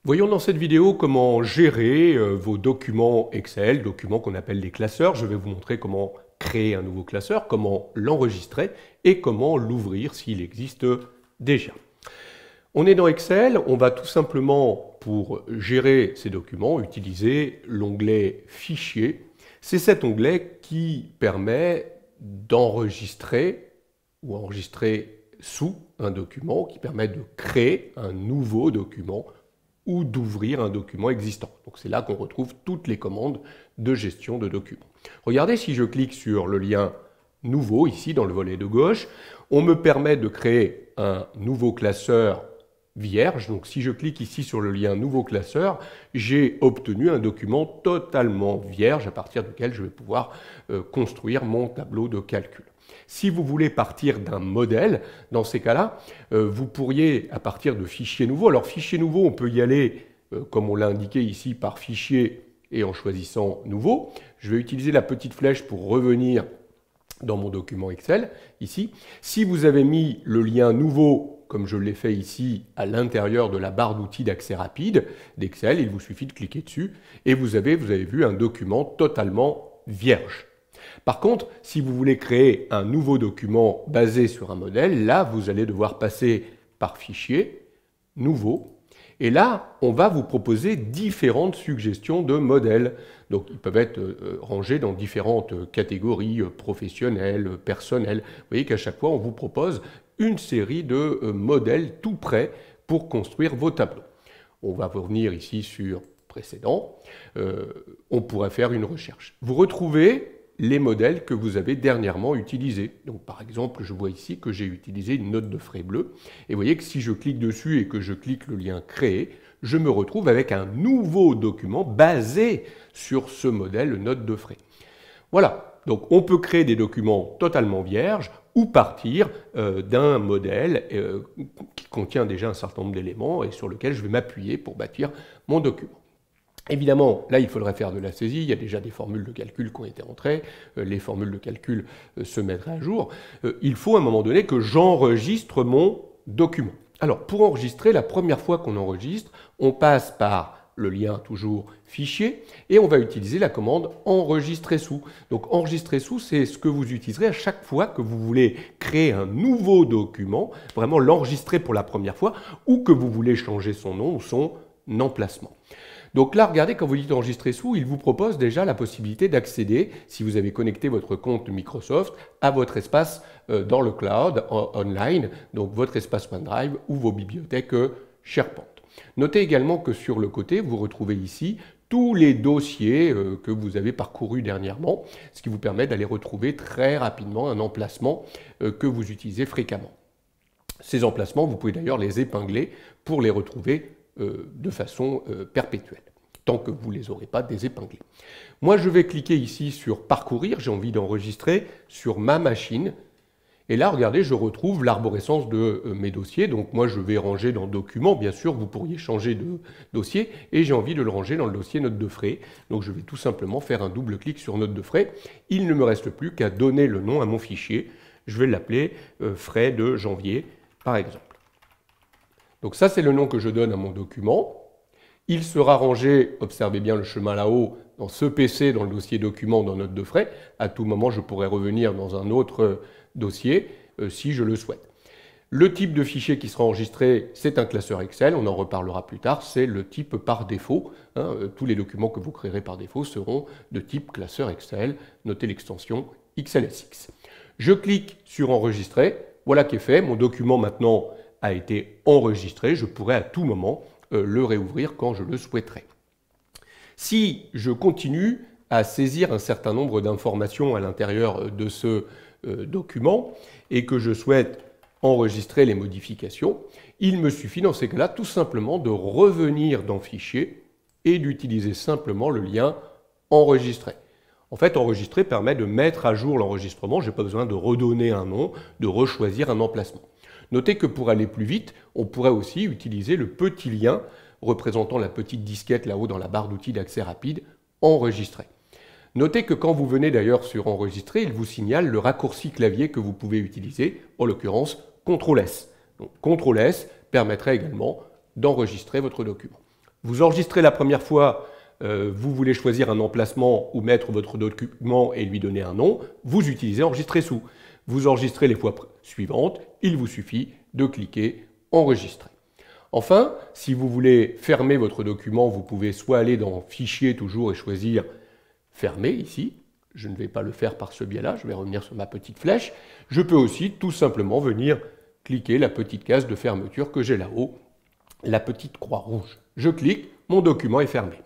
Voyons dans cette vidéo comment gérer vos documents Excel, documents qu'on appelle des classeurs. Je vais vous montrer comment créer un nouveau classeur, comment l'enregistrer et comment l'ouvrir s'il existe déjà. On est dans Excel, on va tout simplement, pour gérer ces documents, utiliser l'onglet Fichier. C'est cet onglet qui permet d'enregistrer ou enregistrer sous un document, qui permet de créer un nouveau document ou d'ouvrir un document existant. Donc c'est là qu'on retrouve toutes les commandes de gestion de documents. Regardez, si je clique sur le lien Nouveau, ici dans le volet de gauche, on me permet de créer un nouveau classeur vierge. Donc si je clique ici sur le lien Nouveau classeur, j'ai obtenu un document totalement vierge à partir duquel je vais pouvoir construire mon tableau de calcul. Si vous voulez partir d'un modèle, dans ces cas-là, vous pourriez, à partir de fichier nouveau, alors fichier nouveau, on peut y aller, comme on l'a indiqué ici, par fichier et en choisissant nouveau. Je vais utiliser la petite flèche pour revenir dans mon document Excel, ici. Si vous avez mis le lien nouveau, comme je l'ai fait ici, à l'intérieur de la barre d'outils d'accès rapide d'Excel, il vous suffit de cliquer dessus et vous avez vu un document totalement vierge. Par contre, si vous voulez créer un nouveau document basé sur un modèle, là, vous allez devoir passer par Fichier, Nouveau. Et là, on va vous proposer différentes suggestions de modèles. Donc, ils peuvent être rangés dans différentes catégories professionnelles, personnelles. Vous voyez qu'à chaque fois, on vous propose une série de modèles tout prêts pour construire vos tableaux. On va revenir ici sur Précédent. On pourrait faire une recherche. Vous retrouvez les modèles que vous avez dernièrement utilisés. Donc par exemple, je vois ici que j'ai utilisé une note de frais bleue. Et vous voyez que si je clique dessus et que je clique le lien Créer, je me retrouve avec un nouveau document basé sur ce modèle note de frais. Voilà, donc on peut créer des documents totalement vierges ou partir d'un modèle qui contient déjà un certain nombre d'éléments et sur lequel je vais m'appuyer pour bâtir mon document. Évidemment, là, il faudrait faire de la saisie. Il y a déjà des formules de calcul qui ont été entrées. Les formules de calcul se mettraient à jour. Il faut à un moment donné que j'enregistre mon document. Alors, pour enregistrer, la première fois qu'on enregistre, on passe par le lien toujours Fichier et on va utiliser la commande Enregistrer sous. Donc, Enregistrer sous, c'est ce que vous utiliserez à chaque fois que vous voulez créer un nouveau document, vraiment l'enregistrer pour la première fois, ou que vous voulez changer son nom ou son emplacement. Donc là, regardez, quand vous dites enregistrer sous, il vous propose déjà la possibilité d'accéder, si vous avez connecté votre compte Microsoft, à votre espace dans le cloud, online, donc votre espace OneDrive ou vos bibliothèques SharePoint. Notez également que sur le côté, vous retrouvez ici tous les dossiers que vous avez parcourus dernièrement, ce qui vous permet d'aller retrouver très rapidement un emplacement que vous utilisez fréquemment. Ces emplacements, vous pouvez d'ailleurs les épingler pour les retrouver de façon perpétuelle, tant que vous ne les aurez pas désépinglés. Moi, je vais cliquer ici sur Parcourir, j'ai envie d'enregistrer sur ma machine. Et là, regardez, je retrouve l'arborescence de mes dossiers. Donc moi, je vais ranger dans Documents. Bien sûr, vous pourriez changer de dossier. Et j'ai envie de le ranger dans le dossier Notes de frais. Donc je vais tout simplement faire un double clic sur Notes de frais. Il ne me reste plus qu'à donner le nom à mon fichier. Je vais l'appeler Frais de janvier, par exemple. Donc ça, c'est le nom que je donne à mon document. Il sera rangé, observez bien le chemin là-haut, dans ce PC, dans le dossier Documents, dans Notes de frais. À tout moment, je pourrai revenir dans un autre dossier si je le souhaite. Le type de fichier qui sera enregistré, c'est un classeur Excel, on en reparlera plus tard, c'est le type par défaut. Tous les documents que vous créerez par défaut seront de type classeur Excel. Notez l'extension XLSX. Je clique sur Enregistrer, voilà qui est fait. Mon document maintenant a été enregistré, je pourrai à tout moment le réouvrir quand je le souhaiterai. Si je continue à saisir un certain nombre d'informations à l'intérieur de ce document et que je souhaite enregistrer les modifications, il me suffit dans ces cas-là tout simplement de revenir dans Fichier et d'utiliser simplement le lien Enregistrer. En fait, enregistrer permet de mettre à jour l'enregistrement, je n'ai pas besoin de redonner un nom, de rechoisir un emplacement. Notez que pour aller plus vite, on pourrait aussi utiliser le petit lien représentant la petite disquette là-haut dans la barre d'outils d'accès rapide, Enregistrer. Notez que quand vous venez d'ailleurs sur Enregistrer, il vous signale le raccourci clavier que vous pouvez utiliser, en l'occurrence CTRL-S. Donc CTRL-S permettrait également d'enregistrer votre document. Vous enregistrez la première fois, vous voulez choisir un emplacement ou mettre votre document et lui donner un nom, vous utilisez Enregistrer sous. Vous enregistrez les fois suivantes, il vous suffit de cliquer Enregistrer. Enfin, si vous voulez fermer votre document, vous pouvez soit aller dans Fichier toujours et choisir Fermer ici. Je ne vais pas le faire par ce biais-là, je vais revenir sur ma petite flèche. Je peux aussi tout simplement venir cliquer la petite case de fermeture que j'ai là-haut, la petite croix rouge. Je clique, mon document est fermé.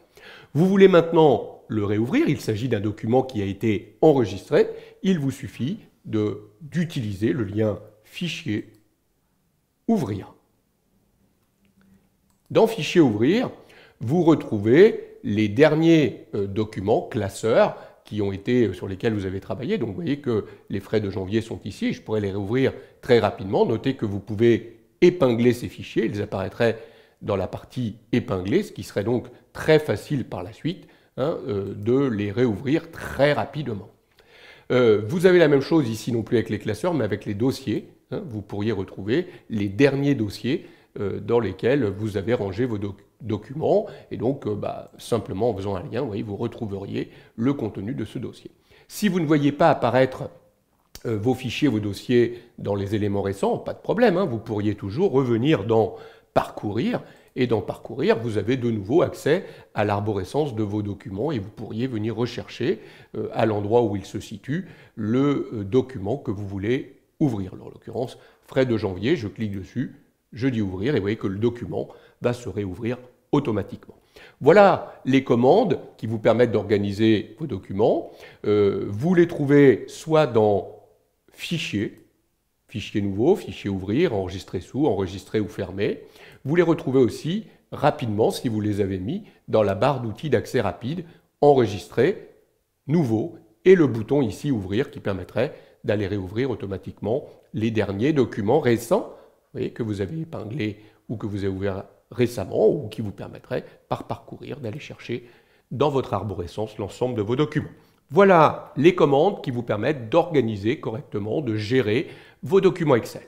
Vous voulez maintenant le réouvrir, il s'agit d'un document qui a été enregistré, il vous suffit d'utiliser le lien Fichier, Ouvrir. Dans Fichier, Ouvrir, vous retrouvez les derniers documents classeurs sur lesquels vous avez travaillé. Donc vous voyez que les frais de janvier sont ici, je pourrais les réouvrir très rapidement. Notez que vous pouvez épingler ces fichiers, ils apparaîtraient dans la partie épinglée, ce qui serait donc très facile par la suite de les réouvrir très rapidement. Vous avez la même chose ici non plus avec les classeurs, mais avec les dossiers. Vous pourriez retrouver les derniers dossiers dans lesquels vous avez rangé vos documents, et donc simplement en faisant un lien, vous voyez, vous retrouveriez le contenu de ce dossier. Si vous ne voyez pas apparaître vos fichiers, vos dossiers dans les éléments récents, pas de problème, vous pourriez toujours revenir dans Parcourir, et dans Parcourir, vous avez de nouveau accès à l'arborescence de vos documents et vous pourriez venir rechercher à l'endroit où il se situe le document que vous voulez ouvrir. En l'occurrence, frais de janvier, je clique dessus, je dis ouvrir et vous voyez que le document va se réouvrir automatiquement. Voilà les commandes qui vous permettent d'organiser vos documents. Vous les trouvez soit dans Fichier, Fichier nouveau, Fichier ouvrir, Enregistrer sous, Enregistrer ou fermer. Vous les retrouvez aussi rapidement, si vous les avez mis, dans la barre d'outils d'accès rapide, Enregistrer, Nouveau, et le bouton ici Ouvrir qui permettrait d'aller réouvrir automatiquement les derniers documents récents, vous voyez, que vous avez épinglés ou que vous avez ouverts récemment, ou qui vous permettrait, par Parcourir, d'aller chercher dans votre arborescence l'ensemble de vos documents. Voilà les commandes qui vous permettent d'organiser correctement, de gérer vos documents Excel.